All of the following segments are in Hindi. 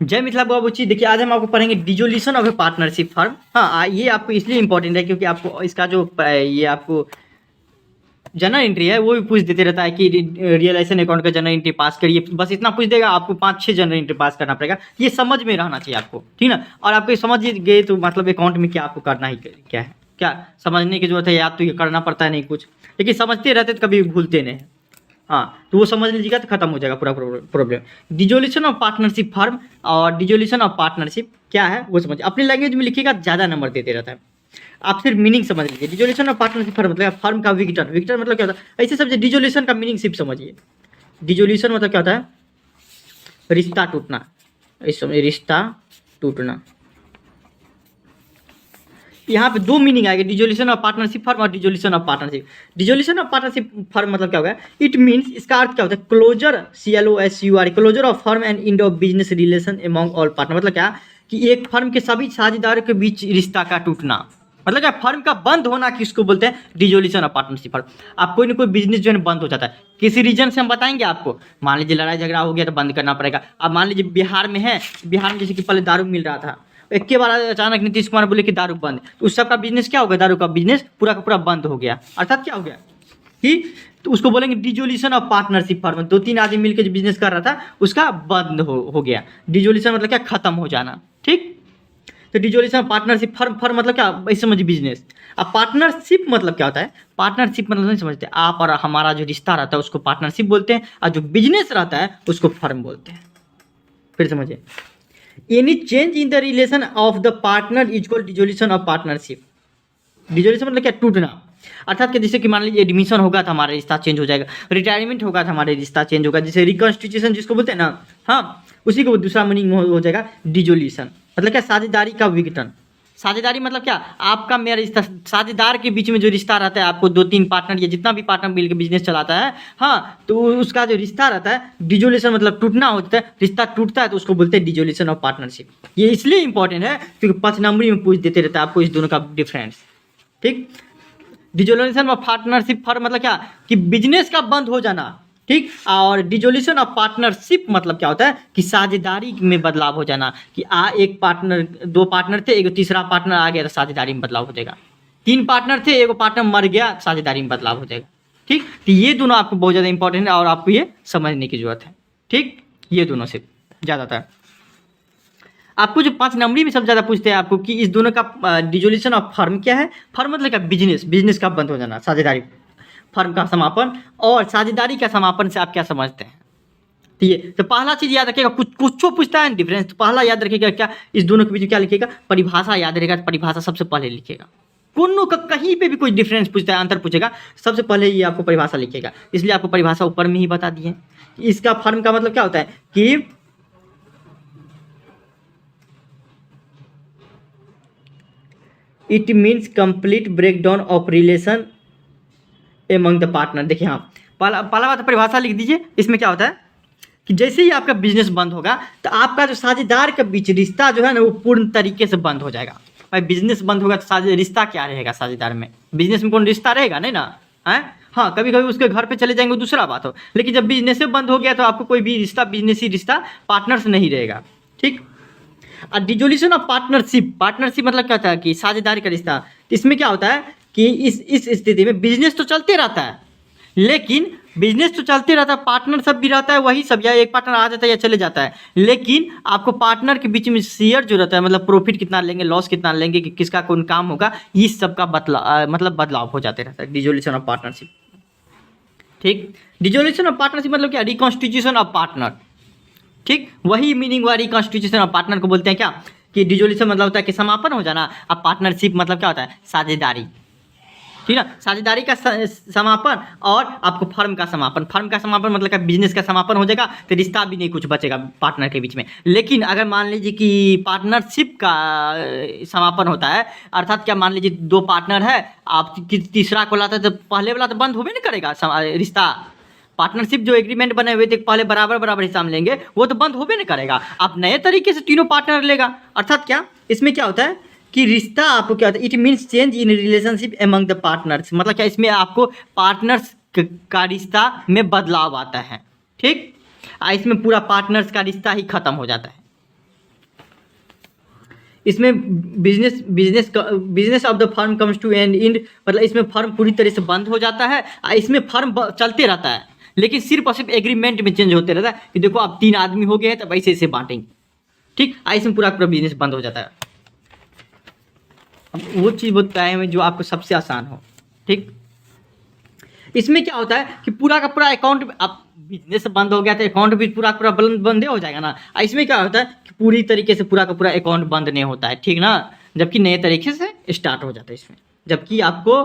जय मिथिला बाबूजी। देखिए आज हम आपको पढ़ेंगे dissolution of A partnership firm. हाँ, ये आपको इसलिए इंपॉर्टेंट है क्योंकि आपको इसका जो ये आपको जनरल एंट्री है वो भी पूछ देते रहता है कि रियलाइजेशन अकाउंट का जनरल एंट्री पास करिए, बस इतना पूछ देगा, आपको 5-6 जनरल एंट्री पास करना पड़ेगा। ये समझ में रहना चाहिए आपको, ठीक ना। और आपको समझ गए तो मतलब अकाउंट में क्या आपको करना ही क्या है, क्या समझने की जरूरत है, याद तो ये करना पड़ता है नहीं कुछ, लेकिन समझते रहते तो कभी भूलते नहीं। हाँ, तो वो समझ लीजिएगा तो खत्म हो जाएगा पूरा problem. Dissolution of partnership firm और डिसोल्यूशन ऑफ पार्टनरशिप क्या है वो समझिए। अपनी लैंग्वेज में लिखिएगा, ज़्यादा नंबर देते रहता है। आप सिर्फ मीनिंग समझ लीजिए। डिसोल्यूशन ऑफ पार्टनरशिप फर्म मतलब फर्म का विघटन। विघटन मतलब क्या होता है, ऐसे समझिए। डिसोल्यूशन का मीनिंग सिर्फ समझिए। डिसोल्यूशन मतलब क्या होता है, रिश्ता टूटना। इस समझिए, रिश्ता टूटना। यहाँ पे दो मीनिंग आएगा, डिसोल्यूशन ऑफ पार्टनरशिप फर्म और dissolution of partnership. Dissolution of partnership firm मतलब क्या होगा, इट मीन्स, इसका अर्थ क्या होता है, closure, CLOSUR, closure of firm and end of business relation among all partner. मतलब क्या कि एक फर्म के सभी साझेदारों के बीच रिश्ता का टूटना, मतलब क्या फर्म का बंद होना, किसको बोलते हैं, डिसोल्यूशन ऑफ पार्टनरशिप फर्म। आप कोई ना कोई बिजनेस जो है बंद हो जाता है किसी रीजन से, हम बताएंगे आपको। मान लीजिए लड़ाई झगड़ा हो गया तो बंद करना पड़ेगा। अब मान लीजिए बिहार में है, बिहार में जैसे कि पहले दारू मिल रहा था, एक के बार अचानक नीतीश कुमार बोले कि दारू बंद, तो उस सबका बिजनेस क्या हो गया, दारू का बिजनेस पूरा का पूरा बंद हो गया। अर्थात क्या हो गया कि तो उसको बोलेंगे डिसोल्यूशन ऑफ पार्टनरशिप फर्म। 2-3 आदमी मिलकर जो बिजनेस कर रहा था उसका बंद हो गया। डिसोल्यूशन मतलब क्या, खत्म हो जाना, ठीक। तो dissolution of partnership firm, firm मतलब क्या, ऐसे समझिए बिजनेस। अब पार्टनरशिप मतलब क्या होता है, पार्टनरशिप मतलब नहीं समझते आप और हमारा जो रिश्ता रहता है उसको पार्टनरशिप बोलते हैं, और जो बिजनेस रहता है उसको फर्म बोलते हैं। फिर समझिए, any change in the relation of the partner is called dissolution of partnership. Dissolution मतलब क्या, टूटना। अर्थात कि जैसे कि मान लीजिए एडमिशन होगा तो हमारा रिश्ता चेंज हो जाएगा, रिटायरमेंट होगा तो हमारा रिश्ता चेंज होगा, जैसे रिकॉन्स्टिट्यूशन जिसको बोलते हैं ना, हाँ, उसी को दूसरा मीनिंग हो जाएगा डिसोल्यूशन। मतलब क्या, साझेदारी का विघटन। साझेदारी मतलब क्या, आपका मेरा रिश्ता, साझेदार के बीच में जो रिश्ता रहता है, आपको 2-3 पार्टनर या जितना भी पार्टनर मिलकर बिजनेस चलाता है, हाँ, तो उसका जो रिश्ता रहता है, डिसोल्यूशन मतलब टूटना होता है, रिश्ता टूटता है तो उसको बोलते हैं डिसोल्यूशन ऑफ पार्टनरशिप। ये इसलिए इंपॉर्टेंट है क्योंकि 5 नंबरी में पूछ देते रहता है आपको इस दोनों का डिफरेंस, ठीक। डिसोल्यूशन ऑफ पार्टनरशिप फर्म मतलब क्या कि बिजनेस का बंद हो जाना, ठीक। और डिसोल्यूशन ऑफ पार्टनरशिप मतलब क्या होता है कि साझेदारी में बदलाव हो जाना, कि एक पार्टनर, 2 पार्टनर थे, एक तीसरा पार्टनर आ गया तो साझेदारी में बदलाव हो जाएगा। 3 पार्टनर थे, एक पार्टनर मर गया, साझेदारी में बदलाव हो जाएगा, ठीक। तो ये दोनों आपको बहुत ज़्यादा इंपॉर्टेंट है और आपको ये समझने की जरूरत है, ठीक। ये दोनों से ज़्यादातर आपको जो 5 नंबरी में सबसे ज़्यादा पूछते हैं आपको कि इस दोनों का डिसोल्यूशन ऑफ फर्म क्या है। फर्म मतलब क्या, बिजनेस, बिजनेस का बंद हो जाना, साझेदारी, फर्म का समापन, और साझेदारी का समापन से आप क्या समझते हैं। ठीक है, तो पहला चीज़ याद रखिएगा, कुछ पूछता है डिफरेंस, तो पहला याद रखिएगा क्या, इस दोनों के बीच में क्या लिखिएगा, परिभाषा याद रहेगा, तो परिभाषा सबसे पहले लिखिएगा। दोनों का कहीं पे भी कोई डिफरेंस पूछता है, अंतर पूछेगा, सबसे पहले ये आपको परिभाषा लिखिएगा। इसलिए आपको परिभाषा ऊपर में ही बता दिए। इसका फर्म का मतलब क्या होता है कि it means complete breakdown of relation among the partner. देखिए, हाँ, पहला बात परिभाषा लिख दीजिए। इसमें क्या होता है कि जैसे ही आपका बिजनेस बंद होगा तो आपका जो साझेदार के बीच रिश्ता जो है ना वो पूर्ण तरीके से बंद हो जाएगा। भाई बिजनेस बंद होगा तो रिश्ता क्या रहेगा साझेदार में, बिजनेस में कौन रिश्ता रहेगा, नहीं ना, है। हाँ, कभी कभी उसके घर पे चले जाएंगे दूसरा बात हो, लेकिन जब बिजनेस बंद हो गया तो आपको कोई भी रिश्ता, बिजनेसी रिश्ता पार्टनर से नहीं रहेगा, ठीक। और डिसोल्यूशन ऑफ पार्टनरशिप, पार्टनरशिप मतलब क्या होता है कि साझेदारी का रिश्ता। इसमें क्या होता है कि इस स्थिति में बिजनेस तो चलते रहता है, लेकिन बिजनेस तो चलते रहता है, पार्टनर सब भी रहता है, वही सब, या एक पार्टनर आ जाता है या चले जाता है, लेकिन आपको पार्टनर के बीच में शेयर जो रहता है, मतलब प्रॉफिट कितना लेंगे, लॉस कितना लेंगे, कि किसका कौन काम होगा, इस सब का मतलब बदलाव हो जाते रहता है, डिसोल्यूशन ऑफ पार्टनरशिप, ठीक। डिसोल्यूशन ऑफ पार्टनरशिप मतलब क्या, रिकॉन्स्टिट्यूशन ऑफ पार्टनर, ठीक। वही मीनिंग हुआ रिकॉन्स्टिट्यूशन ऑफ पार्टनर को बोलते हैं क्या, कि डिसोल्यूशन मतलब होता है कि समापन हो जाना, अब पार्टनरशिप मतलब क्या होता है, साझेदारी, ठीक ना। साझेदारी का समापन और आपको फर्म का समापन। फर्म का समापन मतलब क्या, बिजनेस का समापन हो जाएगा तो रिश्ता भी नहीं कुछ बचेगा पार्टनर के बीच में। लेकिन अगर मान लीजिए कि पार्टनरशिप का समापन होता है, अर्थात क्या, मान लीजिए 2 पार्टनर है, आप तीसरा को लाते तो पहले वाला तो बंद होबे नहीं करेगा रिश्ता। पार्टनरशिप जो एग्रीमेंट बने हुए थे पहले बराबर हिस्सा में लेंगे, वो तो बंद होबे नहीं करेगा। आप नए तरीके से तीनों पार्टनर लेगा। अर्थात क्या, इसमें क्या होता है कि रिश्ता आपको क्या होता है, it means change in relationship among the partners. मतलब क्या, इसमें आपको पार्टनर्स का रिश्ता में बदलाव आता है, ठीक। इसमें पूरा पार्टनर्स का रिश्ता ही खत्म हो जाता है, इसमें business of the firm comes to end in, मतलब इसमें फर्म पूरी तरह से बंद हो जाता है। इसमें फर्म चलते रहता है, लेकिन सिर्फ और सिर्फ एग्रीमेंट में चेंज होते रहता है कि देखो अब 3 आदमी हो गए हैं तब ऐसे ऐसे बांटेंगे, ठीक। इसमें पूरा पूरा बिजनेस बंद हो जाता है। अब वो चीज़ बताए हैं जो आपको सबसे आसान हो, ठीक। इसमें क्या होता है कि पूरा का पूरा अकाउंट, अब बिजनेस बंद हो गया तो अकाउंट भी पूरा पूरा बंद हो जाएगा ना। इसमें क्या होता है कि पूरी तरीके से पूरा का पूरा अकाउंट बंद नहीं होता है, ठीक ना, जबकि नए तरीके से स्टार्ट हो जाता है इसमें। जबकि आपको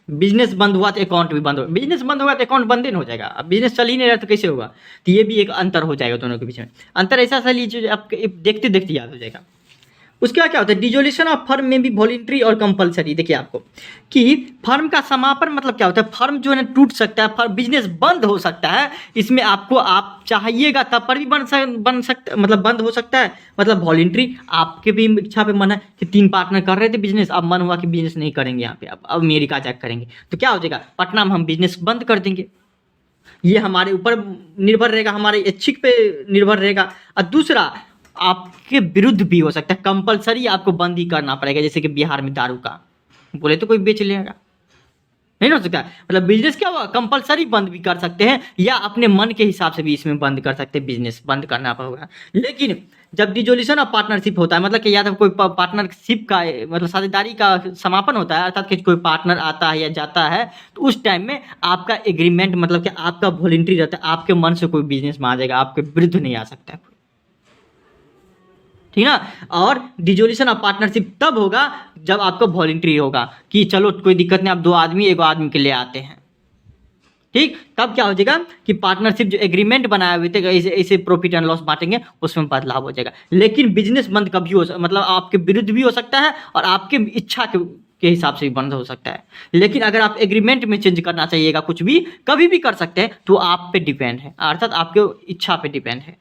बिजनेस बंद हुआ तो अकाउंट भी बंद हो, बिजनेस बंद होगा तो अकाउंट बंद ही नहीं हो जाएगा। अब बिजनेस चल ही नहीं रहा तो कैसे होगा। तो ये भी एक अंतर हो जाएगा दोनों के बीच में। अंतर ऐसा सा लीजिए आपके देखते देखते याद हो जाएगा। उसके बाद क्या होता है, डिजोल्यूशन ऑफ फर्म में भी वॉलंटरी और कंपलसरी। देखिए आपको कि फर्म का समापन मतलब क्या होता है, फर्म जो है ना टूट सकता है, फर्म बिजनेस बंद हो सकता है। इसमें आपको आप चाहिएगा तब पर भी बन सकता, मतलब बंद हो सकता है। मतलब वॉलंटरी, आपके भी इच्छा पे मन है कि 3 पार्टनर कर रहे थे बिजनेस, अब मन हुआ कि बिजनेस नहीं करेंगे यहाँ पे, अब अमेरिका जाकर करेंगे, तो क्या हो जाएगा, पटना में हम बिजनेस बंद कर देंगे। ये हमारे ऊपर निर्भर रहेगा, हमारे इच्छिक पे निर्भर रहेगा। और दूसरा आपके विरुद्ध भी हो सकता है, कंपलसरी आपको बंद ही करना पड़ेगा। जैसे कि बिहार में दारू का बोले तो कोई बेच लेगा, नहीं हो सकता। मतलब बिजनेस क्या हुआ, कंपलसरी बंद भी कर सकते हैं या अपने मन के हिसाब से भी इसमें बंद कर सकते हैं, बिजनेस बंद करना पड़ेगा। लेकिन जब डिजोल्यूशन ऑफ पार्टनरशिप होता है, मतलब कि या तो कोई पार्टनरशिप का मतलब साझेदारी का समापन होता है, अर्थात कि कोई पार्टनर आता है या जाता है, तो उस टाइम में आपका एग्रीमेंट मतलब कि आपका वॉलंटरी रहता है, आपके मन से कोई बिजनेस में आ जाएगा, आपके विरुद्ध नहीं आ सकता है, ठीक ना। और डिजोल्यूशन ऑफ पार्टनरशिप तब होगा जब आपका वॉलंटरी होगा कि चलो कोई दिक्कत नहीं, आप 2 आदमी 1 आदमी के लिए आते हैं, ठीक। तब क्या हो जाएगा कि पार्टनरशिप जो एग्रीमेंट बनाए हुए थे ऐसे ऐसे प्रॉफिट एंड लॉस बांटेंगे, उसमें बदलाव हो जाएगा। लेकिन बिजनेस बंद कभी हो मतलब आपके विरुद्ध भी हो सकता है और आपके इच्छा के हिसाब से भी बंद हो सकता है। लेकिन अगर आप एग्रीमेंट में चेंज करना चाहिएगा कुछ भी, कभी भी कर सकते हैं, तो आप पे डिपेंड है, अर्थात आपके इच्छा पे डिपेंड है।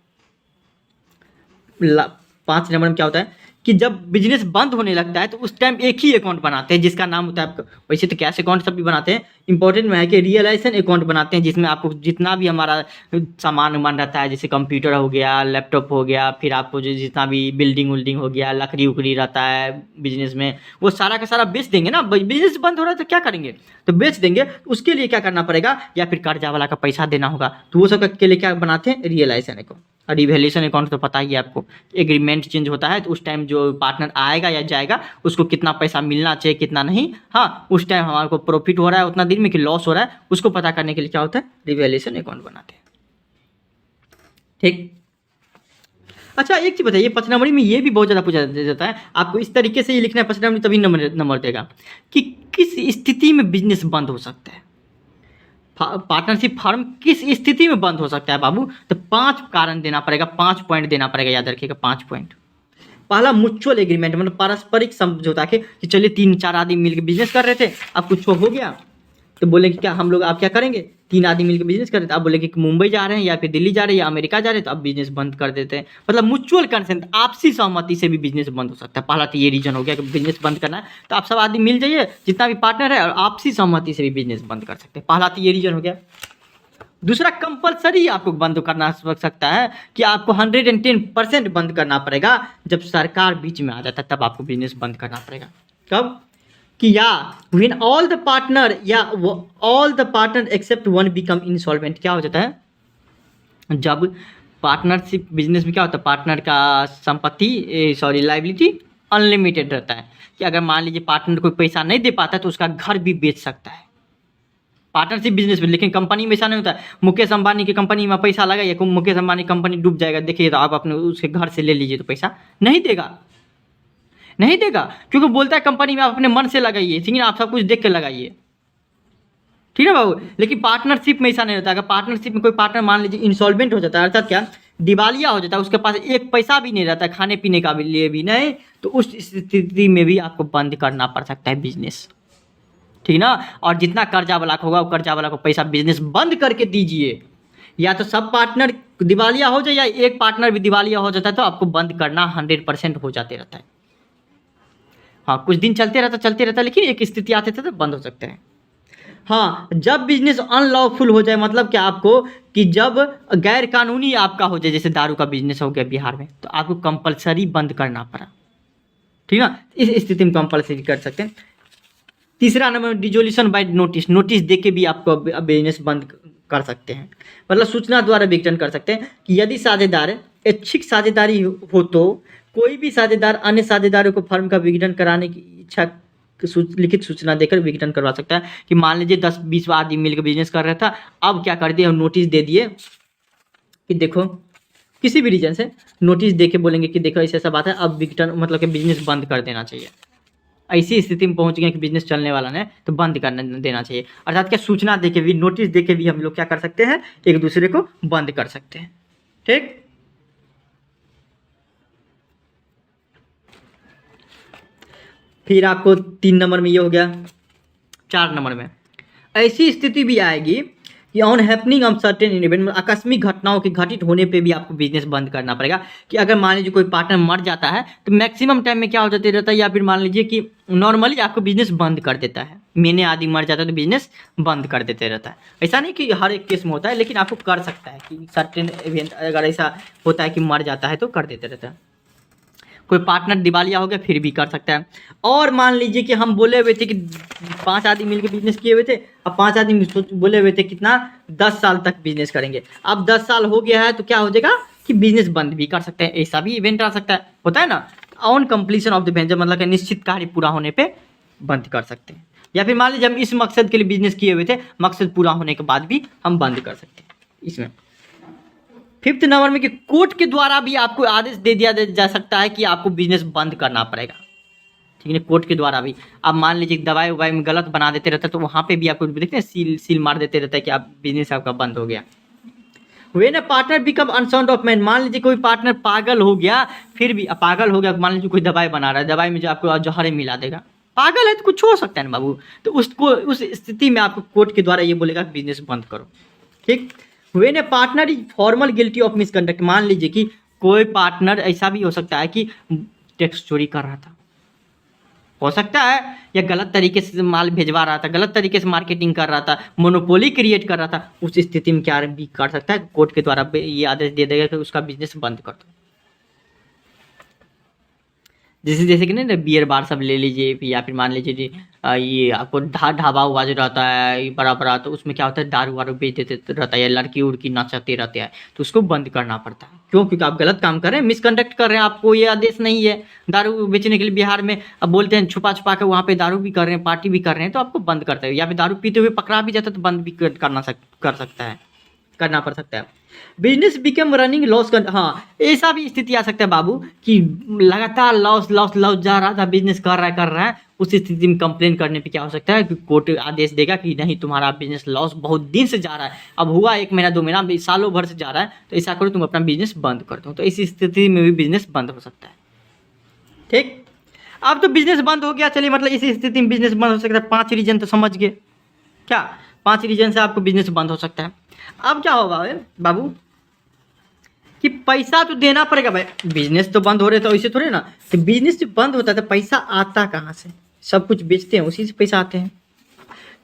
5 नंबर में क्या होता है कि जब बिजनेस बंद होने लगता है तो उस टाइम एक ही अकाउंट बनाते हैं जिसका नाम होता है आपका, वैसे तो कैश अकाउंट सब भी बनाते हैं, इंपॉर्टेंट में है कि रियलाइजेशन अकाउंट बनाते हैं, जिसमें आपको जितना भी हमारा सामान उमान रहता है, जैसे कंप्यूटर हो गया, लैपटॉप हो गया, फिर आपको जो जितना भी बिल्डिंग विल्डिंग हो गया, लकड़ी उकड़ी रहता है बिजनेस में, वो सारा का सारा बेच देंगे ना। बिजनेस बंद हो रहा है तो क्या करेंगे, तो बेच देंगे। उसके लिए क्या करना पड़ेगा, या फिर कर्जा वाला का पैसा देना होगा, तो वो सब के लिए क्या बनाते हैं, रियलाइजेशन अकाउंट। और रिवैल्यूएशन अकाउंट तो पता ही है आपको, एग्रीमेंट चेंज होता है तो उस टाइम जो पार्टनर आएगा या जाएगा उसको कितना पैसा मिलना चाहिए कितना नहीं, हाँ उस टाइम हमारे को प्रॉफिट हो रहा है उतना दिन में कि लॉस हो रहा है, उसको पता करने के लिए क्या होता है, रिवैल्यूएशन अकाउंट बनाते हैं, ठीक। अच्छा एक चीज बताइए, 5 नंबर में ये भी बहुत ज़्यादा पूछा जाता है, आपको इस तरीके से ये लिखना है 5 नंबर, तभी नंबर देगा कि किस स्थिति में बिजनेस बंद हो सकता है, पार्टनरशिप फर्म किस स्थिति में बंद हो सकता है बाबू। तो 5 कारण देना पड़ेगा, 5 पॉइंट देना पड़ेगा, याद रखिएगा 5 पॉइंट। पहला म्यूचुअल एग्रीमेंट, मतलब पारस्परिक समझौता के कि चलिए 3-4 आदमी मिलकर बिजनेस कर रहे थे, अब कुछ हो गया तो बोले कि क्या हम लोग आप क्या करेंगे, 3 आदमी मिलकर बिजनेस कर रहे थे, अब बोले कि मुंबई जा रहे हैं या फिर दिल्ली जा रहे हैं या अमेरिका जा रहे हैं, तो अब बिजनेस बंद कर देते हैं। मतलब म्यूचुअल कंसेंट, आपसी सहमति से भी बिजनेस बंद हो सकता है। पहला तो ये रीजन हो गया कि बिजनेस बंद करना है तो आप सब आदमी मिल जाइए जितना भी पार्टनर है, और आपसी सहमति से भी बिजनेस बंद कर सकते हैं। पहला तो ये रीजन हो गया। दूसरा कंपलसरी आपको बंद करना सकता है कि आपको 110% बंद करना पड़ेगा, जब सरकार बीच में आ जाता है तब आपको बिजनेस बंद करना पड़ेगा। कब कि या when all the partner except one become insolvent, क्या हो जाता है, जब पार्टनरशिप बिजनेस में क्या होता है, पार्टनर का संपत्ति लायबिलिटी अनलिमिटेड रहता है, कि अगर मान लीजिए पार्टनर कोई पैसा नहीं दे पाता है तो उसका घर भी बेच सकता है पार्टनरशिप बिजनेस में। लेकिन कंपनी में ऐसा नहीं होता है, मुकेश अंबानी की कंपनी में पैसा लगाइए, मुकेश अंबानी कंपनी डूब जाएगा, देखिए तो आप अपने उसके घर से ले लीजिए तो पैसा नहीं देगा, नहीं देगा, क्योंकि बोलता है कंपनी में आप अपने मन से लगाइए, ठीक है ना, आप सब कुछ देख के लगाइए, ठीक है बाबू। लेकिन पार्टनरशिप में ऐसा नहीं होता। अगर पार्टनरशिप में कोई पार्टनर मान लीजिए इंसॉल्वेंट हो जाता है, अर्थात क्या दिवालिया हो जाता है, उसके पास एक पैसा भी नहीं रहता है, खाने पीने का भी लिए भी नहीं, तो उस स्थिति में भी आपको बंद करना पड़ सकता है बिजनेस, ठीक ना। और जितना कर्जा वाला होगा वो कर्जा वाला को पैसा बिजनेस बंद करके दीजिए, या तो सब पार्टनर दिवालिया हो जाए या एक पार्टनर भी दिवालिया हो जाता है, तो आपको बंद करना 100% हो जाते रहता है। हाँ कुछ दिन चलते रहता है, लेकिन एक स्थिति आते थे तो बंद हो सकते हैं। हाँ जब बिजनेस अनलॉफुल हो जाए, मतलब क्या आपको कि जब गैर कानूनी आपका हो जाए, जैसे दारू का बिजनेस हो गया बिहार में, तो आपको कंपलसरी बंद करना पड़ा, ठीक है ना। इस स्थिति में कंपल्सरी कर सकते हैं। तीसरा number dissolution by notice, notice दे के भी आपको बिजनेस बंद कर सकते हैं, मतलब सूचना द्वारा विघटन कर सकते हैं कि यदि साझेदार ऐच्छिक साझेदारी हो तो कोई भी साझेदार अन्य साझेदारों को फर्म का विघटन कराने की इच्छा लिखित सूचना देकर विघटन करवा सकता है। कि मान लीजिए 10-20 आदमी मिलकर बिजनेस कर रहा था, अब क्या कर दिए, नोटिस दे दिए कि देखो, किसी भी रीजन से नोटिस दे के बोलेंगे कि देखो ऐसा बात है, अब विघटन मतलब कि बिजनेस बंद कर देना चाहिए। ऐसी स्थिति में पहुंच गए कि बिजनेस चलने वाला नहीं तो बंद कर देना चाहिए। अर्थात क्या सूचना देके भी, नोटिस देके भी हम लोग क्या कर सकते हैं, एक दूसरे को बंद कर सकते हैं। ठीक, फिर आपको 3 नंबर में ये हो गया। 4 नंबर में ऐसी स्थिति भी आएगी कि on happening of certain event, आकस्मिक घटनाओं के घटित होने पे भी आपको बिजनेस बंद करना पड़ेगा। कि अगर मान लीजिए कोई पार्टनर मर जाता है तो मैक्सिमम टाइम में क्या हो जाता रहता है, या फिर मान लीजिए कि नॉर्मली आपको बिजनेस बंद कर देता है, महीने आदि मर जाता है तो बिजनेस बंद कर देते रहता है। ऐसा नहीं कि हर एक केस में होता है, लेकिन आपको कर सकता है कि सर्टेन इवेंट अगर ऐसा होता है कि मर जाता है तो कर देते रहता है। कोई पार्टनर दिवालिया हो गया फिर भी कर सकता है। और मान लीजिए कि हम बोले हुए थे कि 5 आदमी मिलकर बिजनेस किए हुए थे, अब 5 आदमी बोले हुए थे कितना, 10 साल तक बिजनेस करेंगे। अब 10 साल हो गया है तो क्या हो जाएगा कि बिजनेस बंद भी कर सकते हैं। ऐसा भी इवेंट आ सकता है, होता है ना, on completion of the venture, मतलब कि निश्चित कार्य पूरा होने पे बंद कर सकते हैं। या फिर मान लीजिए हम इस मकसद के लिए बिजनेस किए हुए थे, मकसद पूरा होने के बाद भी हम बंद कर सकते हैं इसमें। 5th नंबर में कि कोर्ट के द्वारा भी आपको आदेश दे दिया जा सकता है कि आपको बिजनेस बंद करना पड़ेगा। ठीक है, कोर्ट के द्वारा भी। अब मान लीजिए दवाई ववाई में गलत बना देते रहते तो वहाँ पे भी आपको देखते हैं सील मार देते रहता है कि आप बिजनेस आपका बंद हो गया। When a partner become unsound of mind, मान लीजिए कोई पार्टनर पागल हो गया, फिर भी पागल हो गया, मान लीजिए कोई दवाई बना रहा है, दवाई में जो आपको जहर मिला देगा, पागल है तो कुछ हो सकता है ना बाबू, तो उसको उस स्थिति में आपको कोर्ट के द्वारा ये बोलेगा बिजनेस बंद करो। ठीक, when A partner is formal guilty of misconduct, मान लीजिए कि कोई पार्टनर ऐसा भी हो सकता है कि टैक्स चोरी कर रहा था, हो सकता है, या गलत तरीके से माल भेजवा रहा था, गलत तरीके से मार्केटिंग कर रहा था, मोनोपोली क्रिएट कर रहा था, उस स्थिति में क्या भी कर सकता है, कोर्ट के द्वारा ये आदेश दे देगा कि उसका बिजनेस बंद कर दो। जैसे कि नहीं, बियर बार सब ले लीजिए, या फिर मान लीजिए जी ये आपको ढाबा हुआ जो रहता है बड़ा बड़ा, तो उसमें क्या होता है, दारू वारू बेच देते रहता है, या लड़की उड़की नाचते रहते हैं, तो उसको बंद करना पड़ता है। क्यों? क्योंकि आप गलत काम कर रहे हैं, मिसकंडक्ट कर रहे हैं, आपको ये आदेश नहीं है दारू बेचने के लिए। बिहार में अब बोलते हैं छुपा छुपा के वहाँ पे दारू भी कर रहे हैं, पार्टी भी कर रहे हैं, तो आपको बंद करते हैं। या फिर दारू पीते हुए पकड़ा भी जाता है तो बंद भी करना पड़ सकता है। बिजनेस बिकम रनिंग लॉस कर, हाँ ऐसा भी स्थिति आ सकता है बाबू कि लगातार लॉस लॉस लॉस जा रहा था, बिजनेस कर रहा है, उस स्थिति में कंप्लेन करने पे क्या हो सकता है कि कोर्ट आदेश देगा कि नहीं, तुम्हारा बिजनेस लॉस बहुत दिन से जा रहा है, अब हुआ 1 महीना 2 महीना, सालों भर से जा रहा है, तो ऐसा करो तुम अपना बिजनेस बंद कर दो। तो इस स्थिति में भी बिजनेस बंद हो सकता है। ठीक, अब तो बिजनेस बंद हो गया, चलिए मतलब इस स्थिति में बिजनेस बंद हो सकता है। 5 रीजन तो समझ गए क्या, 5 रीजन से आपको बिजनेस बंद हो सकता है। अब क्या होगा बाबू कि पैसा तो देना पड़ेगा भाई, बिजनेस तो बंद हो रहे तो ऐसे थोड़े ना, तो बिजनेस जो बंद होता है तो पैसा आता कहाँ से, सब कुछ बेचते हैं उसी से पैसा आते हैं।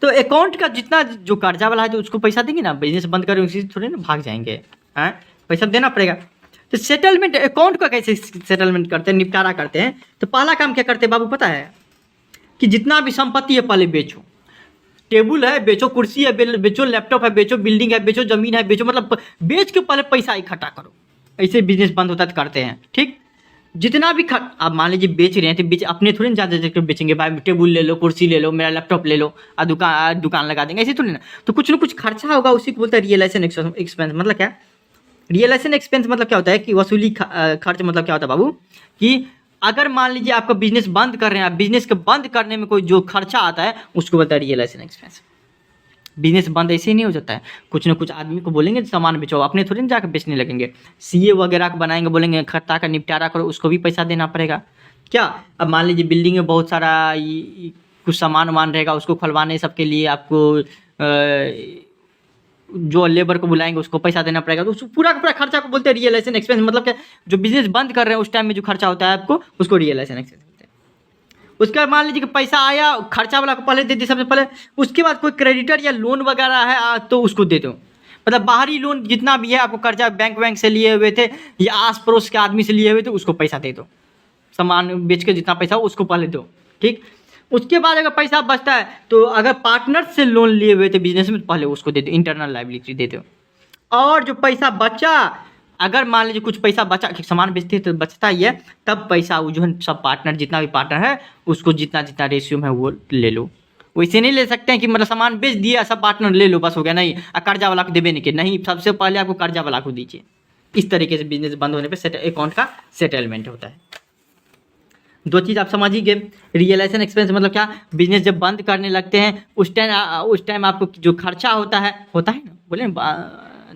तो अकाउंट का जितना जो कर्जा वाला है तो उसको पैसा देंगे ना, बिजनेस बंद करें उसी से थोड़े ना भाग जाएंगे, हैं, पैसा देना पड़ेगा। तो सेटलमेंट अकाउंट का कैसे सेटलमेंट करते हैं, निपटारा करते हैं, तो पहला काम क्या करते हैं बाबू पता है, कि जितना भी संपत्ति है पहले बेचो, टेबल है बेचो, कुर्सी है बेचो, लैपटॉप है बेचो, बिल्डिंग है बेचो, जमीन है बेचो, मतलब बेच के पहले पैसा इकट्ठा करो। ऐसे बिजनेस बंद होता है तो करते हैं। ठीक, जितना भी आप मान लीजिए बेच रहे हैं तो बेच, अपने थोड़ी ना ज़्यादा बेचेंगे भाई, टेबल ले लो, कुर्सी ले लो, मेरा लैपटॉप ले लो, दुकान लगा देंगे, ऐसे थोड़ी ना। तो कुछ ना कुछ खर्चा होगा, उसी को बोलते हैं रियलाइजेशन एक्सपेंस। मतलब क्या, रियलाइजेशन एक्सपेंस मतलब क्या होता है कि वसूली खर्च। मतलब क्या होता है बाबू कि अगर मान लीजिए आपका बिजनेस बंद कर रहे हैं, आप बिजनेस के बंद करने में कोई जो खर्चा आता है उसको बोलता है रियलाइजेशन एक्सपेंस। बिजनेस बंद ऐसे ही नहीं हो जाता है, कुछ ना कुछ आदमी को बोलेंगे सामान बेचो, अपने थोड़ी ना जाकर बेचने लगेंगे। सीए वगैरह को बनाएंगे, बोलेंगे खर्चा का निपटारा करो, उसको भी पैसा देना पड़ेगा। क्या, अब मान लीजिए बिल्डिंग में बहुत सारा कुछ सामान वामान रहेगा, उसको खुलवाने सबके लिए आपको जो लेबर को बुलाएंगे उसको पैसा देना पड़ेगा, तो उसको पूरा का पूरा खर्चा को बोलते हैं रियलाइजेशन एक्सपेंस। मतलब क्या, जो बिजनेस बंद कर रहे हैं उस टाइम में जो खर्चा होता है आपको, उसको रियलाइजेशन एक्सपेंस बोलते हैं। उसके बाद मान लीजिए कि पैसा आया, खर्चा वाला को पहले दे दिए सबसे पहले, उसके बाद कोई क्रेडिटर या लोन वगैरह है तो उसको दे दो। मतलब बाहरी लोन जितना भी है, आपको कर्जा बैंक से लिए हुए थे या आस पड़ोस के आदमी से लिए हुए थे, उसको पैसा दे दो। सामान बेच के जितना पैसा हो उसको पहले दो, ठीक। उसके बाद अगर पैसा बचता है तो अगर पार्टनर से लोन लिए हुए थे बिजनेस में तो पहले उसको दे दो, इंटरनल लायबिलिटी दे दो। और जो पैसा बचा, अगर मान लीजिए कुछ पैसा बचा, सामान बेचते हैं तो बचता ही है, तब पैसा वो जो है सब पार्टनर, जितना भी पार्टनर है उसको जितना जितना रेशियो में है वो ले लो। वैसे नहीं ले सकते हैं कि मतलब सामान बेच दिया सब पार्टनर ले लो बस हो गया, नहीं। कर्जा वाला को देवे नहीं कि नहीं, सबसे पहले आपको कर्जा वाला को दीजिए। इस तरीके से बिजनेस बंद होने पे अकाउंट का सेटलमेंट होता है। दो चीज़ आप समझ ही गए। रियलाइजेशन एक्सपेंस मतलब क्या, बिजनेस जब बंद करने लगते हैं उस टाइम आपको जो खर्चा होता है ना, बोले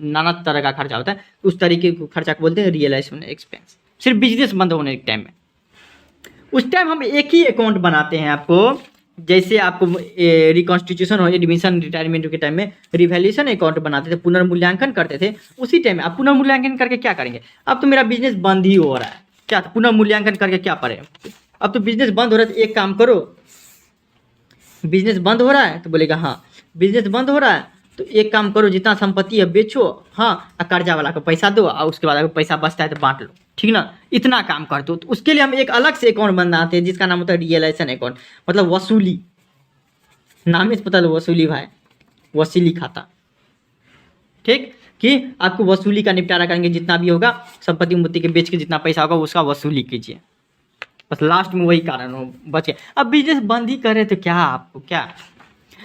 नाना तरह का खर्चा होता है, उस तरीके को खर्चा को बोलते हैं रियलाइजेशन एक्सपेंस। सिर्फ बिजनेस बंद होने के टाइम में, उस टाइम हम एक ही अकाउंट बनाते हैं आपको। जैसे आपको रिकॉन्स्टिट्यूशन हो, एडमिशन रिटायरमेंट के टाइम में रिवैल्यूएशन अकाउंट बनाते थे, पुनर्मूल्यांकन करते थे, उसी टाइम में आप पुनर्मूल्यांकन करके क्या करेंगे, अब तो मेरा बिजनेस बंद ही हो रहा है, क्या पुनर्मूल्यांकन करके क्या पड़े, अब तो बिजनेस बंद हो रहा है तो एक काम करो, बिजनेस बंद हो रहा है तो बोलेगा हाँ बिजनेस बंद हो रहा है तो एक काम करो, जितना संपत्ति है बेचो, हाँ, कर्जा वाला को पैसा दो, और उसके बाद अगर पैसा बचता है तो बांट लो, ठीक ना, इतना काम कर दो। तो उसके लिए हम एक अलग से अकाउंट बनाते हैं जिसका नाम होता है रियलाइजेशन अकाउंट, मतलब वसूली, नाम ही पता लो, वसूली भाई, वसूली खाता, ठीक, कि आपको वसूली का निपटारा करेंगे, जितना भी होगा संपत्ति उम्पत्ति के बेच के जितना पैसा होगा उसका वसूली कीजिए, बस लास्ट में वही कारण हो बचे। अब बिजनेस बंद ही करे तो क्या आपको क्या,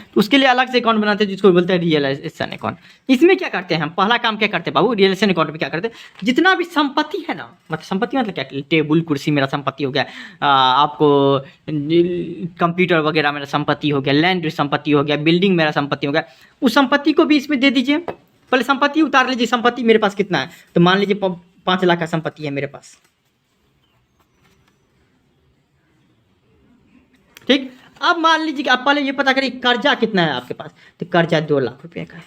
तो उसके लिए अलग से अकाउंट बनाते हैं जिसको बोलते हैं रियलाइजेशन अकाउंट। इसमें क्या करते हैं हम, पहला काम क्या करते हैं बाबू, रियलाइजेशन अकाउंट में क्या करते हैं, जितना भी संपत्ति है ना, मतलब संपत्ति मतलब क्या, टेबल कुर्सी मेरा संपत्ति हो गया, आपको कंप्यूटर वगैरह मेरा संपत्ति हो गया, लैंड संपत्ति हो गया, बिल्डिंग मेरा संपत्ति हो गया, उस संपत्ति को भी इसमें दे दीजिए। पहले संपत्ति उतार लीजिए, संपत्ति मेरे पास कितना है, तो मान लीजिए 5 लाख का संपत्ति है मेरे पास, ठीक। अब मान लीजिए कि आप पहले ये पता करिए कर्जा कितना है आपके पास, तो कर्जा 2 लाख रुपए का है।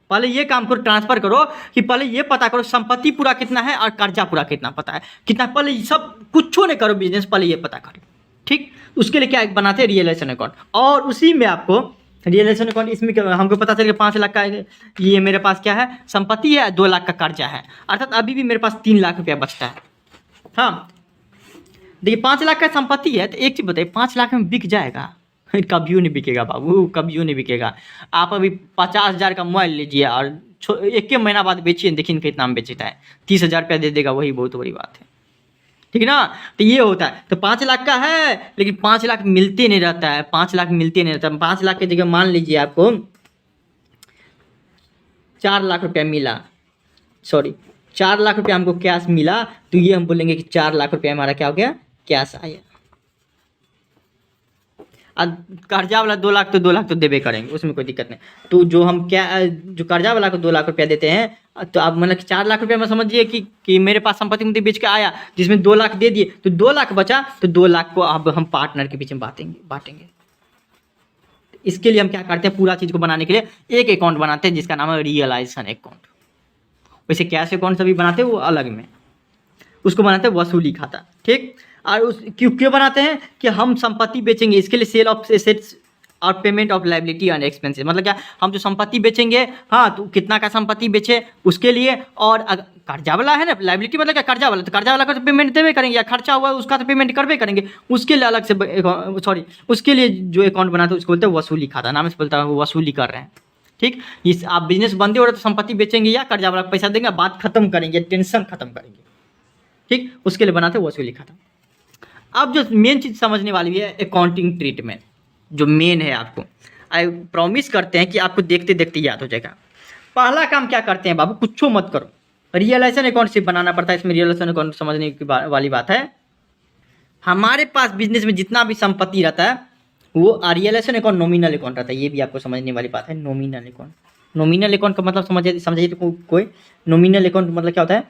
पहले ये काम करो, ट्रांसफर करो कि पहले ये पता करो संपत्ति पूरा कितना है और कर्जा पूरा कितना पता है कितना, पहले सब कुछ नहीं करो बिजनेस, पहले ये पता करो, ठीक। उसके लिए क्या बनाते हैं रियलाइजेशन अकाउंट, और उसी में आपको रियलाइजेशन अकाउंट, इसमें हमको पता चल गया 5 लाख का ये मेरे पास क्या है संपत्ति है, 2 लाख का कर्जा है, अर्थात अभी भी मेरे पास 3 लाख रुपया बचता है। हाँ देखिए 5 लाख का संपत्ति है तो एक चीज़ बताइए, 5 लाख में बिक जाएगा, कभी नहीं बिकेगा बाबू, कभी नहीं बिकेगा। आप अभी 50,000 का मोबाइल लीजिए और एक महीना बाद बेचिए, देखिए कितना में बेचता है, 30,000 रुपया दे देगा, वही बहुत बड़ी बात है, ठीक ना। तो ये होता है, तो 5 लाख का है लेकिन 5 लाख मिलते नहीं रहता है, 5 लाख मिलते नहीं रहता, 5 लाख की जगह मान लीजिए आपको 4 लाख रुपया मिला, सॉरी 4 लाख रुपया हमको कैश मिला, तो ये हम बोलेंगे कि 4 लाख रुपया हमारा क्या हो गया, कैश आया। कर्जा वाला 2 लाख तो 2 लाख तो देवे करेंगे, उसमें कोई दिक्कत नहीं। तो जो हम क्या, जो कर्जा वाला को 2 लाख रुपया देते हैं, तो आप मतलब 4 लाख रुपया में समझिए कि मेरे पास संपत्ति मुझे बेच के आया जिसमें 2 लाख दे दिए, तो 2 लाख बचा, तो 2 लाख को अब हम पार्टनर के बीच में बांटेंगे। इसके लिए हम क्या करते हैं, पूरा चीज़ को बनाने के लिए एक अकाउंट बनाते हैं जिसका नाम है रियलाइजेशन अकाउंट। वैसे कैश अकाउंट सभी बनाते हैं वो अलग में, उसको बनाते हैं वसूली खाता, ठीक। और उस क्यों बनाते हैं कि हम संपत्ति बेचेंगे, इसके लिए सेल ऑफ एसेट्स और payment of liability and expenses, मतलब क्या, हम जो संपत्ति बेचेंगे, हाँ, तो कितना का संपत्ति बेचे उसके लिए, और कर्जा वाला है ना, लायबिलिटी मतलब क्या, कर्जा वाला, तो कर्जा वाला का तो पेमेंट देवे करेंगे, या खर्चा हुआ उसका तो पेमेंट करवे करेंगे, उसके लिए अलग से सॉरी उसके लिए जो अकाउंट बनाते हैं उसको बोलते हैं वसूली खाता, नाम से बोलता है वो वसूली कर रहे हैं, ठीक। इस आप बिजनेस बंद हो रहा है तो संपत्ति बेचेंगे या कर्जा वाला पैसा देंगे, बात खत्म करेंगे, टेंशन खत्म करेंगे, ठीक। उसके लिए बनाते हैं वसूली खाता। अब जो मेन चीज़ समझने वाली है अकाउंटिंग ट्रीटमेंट, जो मेन है, आपको आई प्रॉमिस करते हैं कि आपको देखते देखते याद हो जाएगा। पहला काम क्या करते हैं बाबू, कुछ मत करो, रियलाइजेशन अकाउंट सिर्फ बनाना पड़ता है। इसमें रियलाइजेशन अकाउंट समझने की वाली बात है, हमारे पास बिजनेस में जितना भी संपत्ति रहता है वो रियलाइजेशन अकाउंट नॉमिनल अकाउंट रहता है, ये भी आपको समझने वाली बात है। नॉमिनल अकाउंट, नॉमिनल अकाउंट का मतलब समझिए तो कोई नॉमिनल अकाउंट मतलब क्या होता है,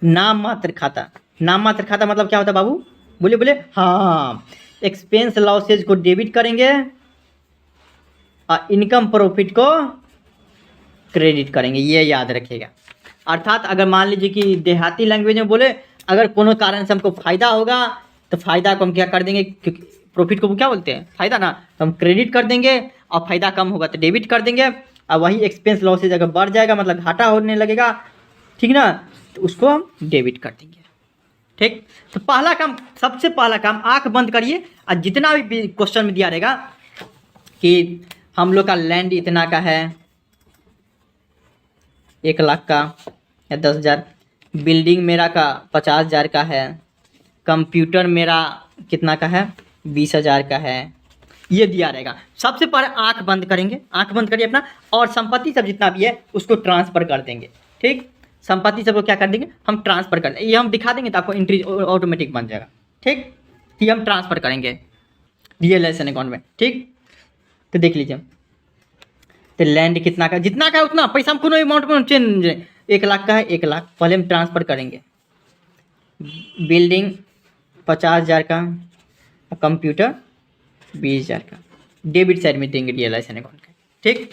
नाम मात्र खाता। नाम मात्र खाता मतलब क्या होता है बाबू, बोले हाँ, एक्सपेंस लॉसेज को डेबिट करेंगे और इनकम प्रॉफिट को क्रेडिट करेंगे, ये याद रखिएगा। अर्थात अगर मान लीजिए कि देहाती लैंग्वेज में बोले, अगर कोनो कारण से हमको फायदा होगा तो फायदा को हम क्या कर देंगे, क्योंकि प्रॉफिट को क्या बोलते हैं, फायदा ना, तो हम क्रेडिट कर देंगे, और फायदा कम होगा तो डेबिट कर देंगे। और वही एक्सपेंस लॉसेज अगर बढ़ जाएगा मतलब घाटा होने लगेगा, ठीक ना, तो उसको हम डेबिट कर देंगे, ठीक। तो पहला काम, सबसे पहला काम, आंख बंद करिए और जितना भी क्वेश्चन में दिया रहेगा कि हम लोग का लैंड इतना का है 1 लाख का या 10,000, बिल्डिंग मेरा का 50,000 का है, कंप्यूटर मेरा कितना का है 20,000 का है, ये दिया रहेगा। सबसे पहले आंख बंद करेंगे, आंख बंद करिए अपना, और संपत्ति सब जितना भी है उसको ट्रांसफ़र कर देंगे। ठीक, संपत्ति सबको क्या कर देंगे, हम ट्रांसफ़र कर देंगे। ये हम दिखा देंगे तो आपको एंट्री ऑटोमेटिक बन जाएगा। ठीक, ये हम ट्रांसफ़र करेंगे रियलाइजेशन अकाउंट में। ठीक, तो देख लीजिए, तो लैंड कितना का, जितना का है उतना पैसा, हम कोनो अमाउंट में चेंज, 1 लाख का है 1 लाख, पहले हम ट्रांसफ़र करेंगे। बिल्डिंग 50,000 का, कंप्यूटर 20,000 का, डेबिट साइड में देंगे रियलाइजेशन अकाउंट का। ठीक,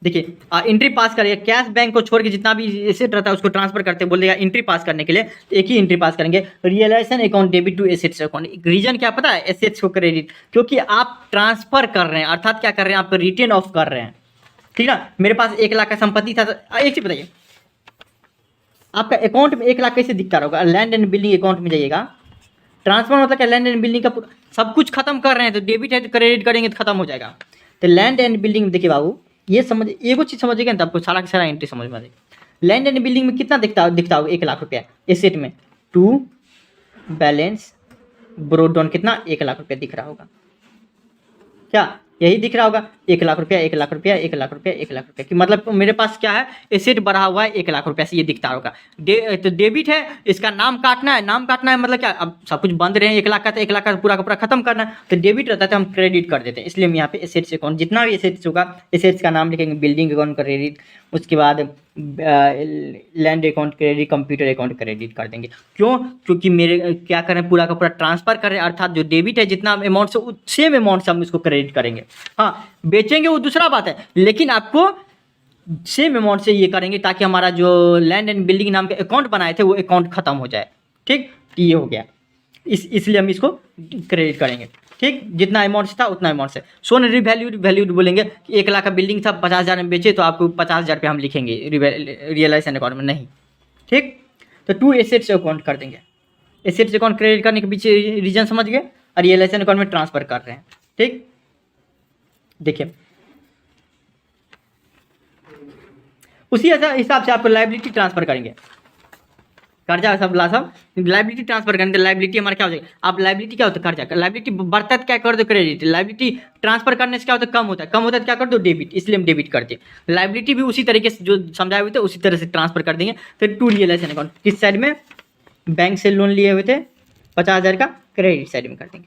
देखिए एंट्री पास करिए, कैश बैंक को छोड़ के जितना भी एसेट रहता है उसको ट्रांसफर करते बोलेगा एंट्री पास करने के लिए, एक ही एंट्री पास करेंगे, realisation account debit to assets account. Reason क्या पता है, एसेट्स को क्रेडिट, क्योंकि आप ट्रांसफर कर रहे हैं, अर्थात क्या कर रहे हैं, आप रिटेन ऑफ कर रहे हैं। ठीक है, मेरे पास 1 लाख का संपत्ति था, एक चीज बताइए, आपका अकाउंट में 1 लाख कैसे दिखता होगा, लैंड एंड बिल्डिंग अकाउंट में जाइएगा, ट्रांसफर मतलब क्या, लैंड एंड बिल्डिंग का सब कुछ खत्म कर रहे हैं, तो डेबिट है तो क्रेडिट करेंगे तो खत्म हो जाएगा। तो लैंड एंड बिल्डिंग में देखिए बाबू, ये समझ, एगो चीज समझिएगा ना, तो आपको सारा का सारा एंट्री समझ में आ जाएगा। लैंड एंड बिल्डिंग में कितना दिखता होगा 1 लाख रुपया, एसेट में टू बैलेंस ब्रोड डाउन कितना 1 लाख रुपया दिख रहा होगा, क्या यही दिख रहा होगा, 1 लाख रुपया 1 लाख रुपया 1 लाख रुपया 1 लाख रुपया, कि मतलब मेरे पास क्या है, एसेट बढ़ा हुआ है 1 लाख रुपया से, ये दिखता होगा। तो डेबिट है, इसका नाम काटना है, नाम काटना है मतलब क्या, अब सब कुछ बंद रहे हैं, 1 लाख का तो 1 लाख का पूरा का पूरा खत्म करना है, तो डेबिट रहता है तो हम क्रेडिट कर देते हैं। इसलिए हम यहाँ पे एसेट्स अकाउंट, जितना भी एसेट्स होगा एसेट्स का नाम लिखेंगे, बिल्डिंग अकाउंट क्रेडिट, उसके बाद land account credit, computer account credit कर देंगे। क्यों, क्योंकि मेरे क्या करें, पूरा का पूरा ट्रांसफर करें, अर्थात जो डेबिट है जितना अमाउंट से सेम अमाउंट से हम इसको क्रेडिट करेंगे। हाँ, बेचेंगे वो दूसरा बात है, लेकिन आपको सेम अमाउंट से ये करेंगे ताकि हमारा जो लैंड एंड बिल्डिंग नाम के अकाउंट बनाए थे वो अकाउंट खत्म हो जाए। ठीक, ये हो गया, इसलिए हम इसको क्रेडिट करेंगे। ठीक, जितना अमाउंट से था उतना अमाउंट से। सोन रिवैल्यूड, वैल्यूड बोलेंगे कि 1 लाख का बिल्डिंग था, 50,000 में बेचे तो आपको 50,000 रुपये हम लिखेंगे रियलाइजेशन अकाउंट में, नहीं। ठीक, तो टू एसेट्स अकाउंट कर देंगे, एसेट्स अकाउंट क्रेडिट करने के पीछे रीजन समझ गए, और रियलाइजेशन अकाउंट में ट्रांसफर कर रहे हैं। ठीक, देखिए उसी हिसाब से आपको लाइबिलिटी ट्रांसफर करेंगे, कर्जा सब ला सब लाइबिलिटी ट्रांसफर करेंगे। लाइबिलिटी हमारा क्या हो जाएगा, आप लाइबिलिटी क्या होता है, कर्जा, लाइबिलिटी बढ़ता है तो क्या कर दो क्रेडिट, लाइबिलिटी ट्रांसफर करने से क्या होता है, कम होता है, कम होता है तो क्या कर दो डेबिट, इसलिए हम डेबिट करते हैं। लाइबिलिटी भी उसी तरीके से जो समझाए हुए थे उसी तरह से ट्रांसफर कर देंगे। फिर टू रियलाइजेशन अकाउंट, किस साइड में, बैंक से लोन लिए हुए थे 50,000 का, क्रेडिट साइड में कर देंगे।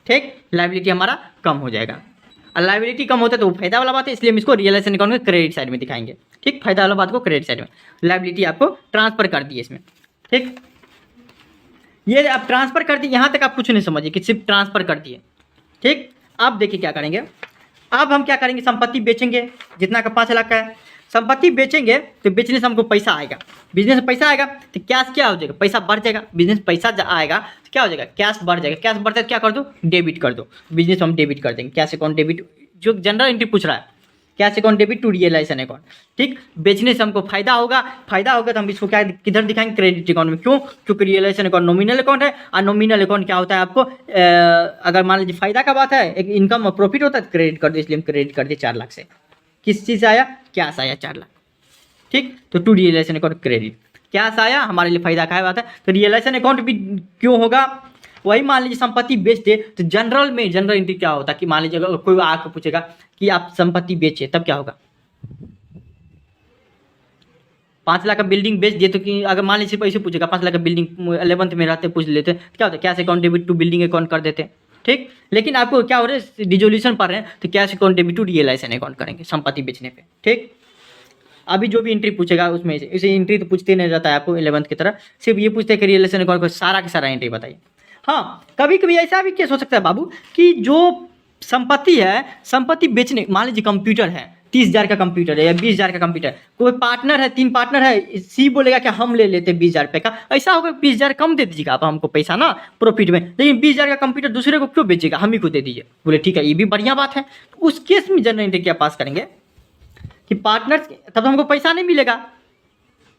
ठीक, लाइबिलिटी हमारा कम हो जाएगा, और लाइबिलिटी कम होता है तो वो फायदा वाला बात है, इसलिए हम इसको रियलाइजेशन अकाउंट में क्रेडिट साइड में दिखाएंगे। ठीक, फायदा वाला बात को क्रेडिट साइड में, लाइबिलिटी आपको ट्रांसफर कर दी है इसमें। ठीक, ये आप ट्रांसफर कर दिए, यहाँ तक आप कुछ नहीं समझिए कि सिर्फ ट्रांसफर कर दिए। ठीक, अब देखिए क्या करेंगे, अब हम क्या करेंगे, संपत्ति बेचेंगे, जितना का 5 लाख का है संपत्ति बेचेंगे, तो बेचने से हमको पैसा आएगा, बिजनेस में पैसा आएगा तो कैश क्या हो जाएगा, पैसा बढ़ जाएगा, बिजनेस पैसा आएगा तो क्या हो जाएगा, कैश बढ़ जाएगा, कैश बढ़ता है तो क्या कर दो, डेबिट कर दो, बिजनेस हम डेबिट कर देंगे, कैश अकाउंट डेबिट, जो जनरल एंट्री पूछ रहा है, cash account debit to realisation account. ठीक, बेचने से हमको फायदा होगा, फायदा होगा तो हम इसको क्या किधर दिखाएंगे, क्रेडिट अकाउंट में। क्यों, क्योंकि रियलाइजेशन अकाउंट नॉमिनल अकाउंट है, और नॉमिनल अकाउंट क्या होता है आपको, अगर मान लीजिए फायदा का बात है, एक इनकम और प्रॉफिट होता है, क्रेडिट कर दो, इसलिए हम क्रेडिट कर दिए 4 लाख से। किस चीज़ से आया, कैश आया 4 लाख। ठीक, तो to realisation account credit, cash आया हमारे लिए फायदा का बात है, तो रियलाइजेशन अकाउंट भी क्यों होगा, वही मान लीजिए संपत्ति बेच दे तो जनरल में, जनरल एंट्री क्या होता है कि मान लीजिए अगर कोई आके पूछेगा कि आप संपत्ति बेचे, तब क्या होगा, 5 लाख का बिल्डिंग बेच दिए, तो कि अगर मान लीजिए पैसे पूछेगा 5 लाख का बिल्डिंग 11th में रहते पूछ लेते, क्या होता है, cash account debit to building account कर देते। ठीक, लेकिन आपको क्या हो रहा है, रिजोल्यूशन पढ़ रहे हैं तो cash account debit to realisation account करेंगे संपत्ति बेचने पे। ठीक, अभी जो भी एंट्री पूछेगा उसमें से, इसे एंट्री तो पूछते नहीं रहता है आपको 11th की तरह, सिर्फ ये पूछते हैं कि रियलाइजेशन अकाउंट को सारा का सारा एंट्री बताइए। हाँ, कभी कभी ऐसा भी केस हो सकता है बाबू कि जो संपत्ति है, संपत्ति बेचने, मान लीजिए कंप्यूटर है 30,000 का कंप्यूटर है या 20,000 का कंप्यूटर है, कोई पार्टनर है, 3 पार्टनर है, सी बोलेगा कि हम ले लेते 20,000 रुपये का, ऐसा होगा 20,000 कम दे दीजिएगा आप हमको पैसा ना प्रॉफिट में, लेकिन 20,000 का कंप्यूटर दूसरे को क्यों बेचेगा, हम ही को दे दीजिए। बोले ठीक है, ये भी बढ़िया बात है। उस केस में जनरल एंट्री क्या पास करेंगे कि पार्टनर, तब तो हमको पैसा नहीं मिलेगा,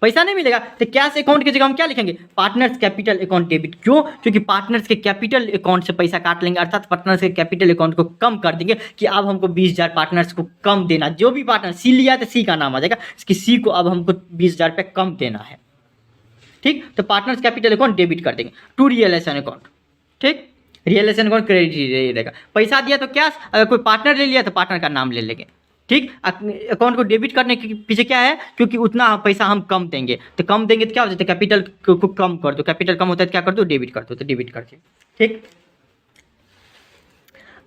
पैसा नहीं मिलेगा तो कैश अकाउंट की जगह हम क्या लिखेंगे, पार्टनर्स कैपिटल अकाउंट डेबिट। क्यों? क्योंकि पार्टनर्स के कैपिटल अकाउंट से पैसा काट लेंगे, अर्थात पार्टनर्स के कैपिटल अकाउंट को कम कर देंगे कि अब हमको 20,000 पार्टनर्स को कम देना। जो भी पार्टनर सी लिया तो सी का नाम आ जाएगा, इसकी सी को अब हमको 20,000 रुपये कम देना है। ठीक, तो पार्टनर्स कैपिटल अकाउंट डेबिट कर देंगे टू रियलाइजेशन अकाउंट। ठीक, रियलाइजेशन अकाउंट क्रेडिट रहेगा। पैसा दिया तो कैश, अगर कोई पार्टनर ले लिया तो पार्टनर का नाम ले लेंगे। ठीक, अकाउंट को डेबिट करने के पीछे क्या है, क्योंकि उतना पैसा हम कम देंगे, तो कम देंगे तो क्या हो जाता है, कैपिटल को कम कर दो, कैपिटल कम होता है तो क्या कर दो, डेबिट कर दो, तो डेबिट कर दो। ठीक,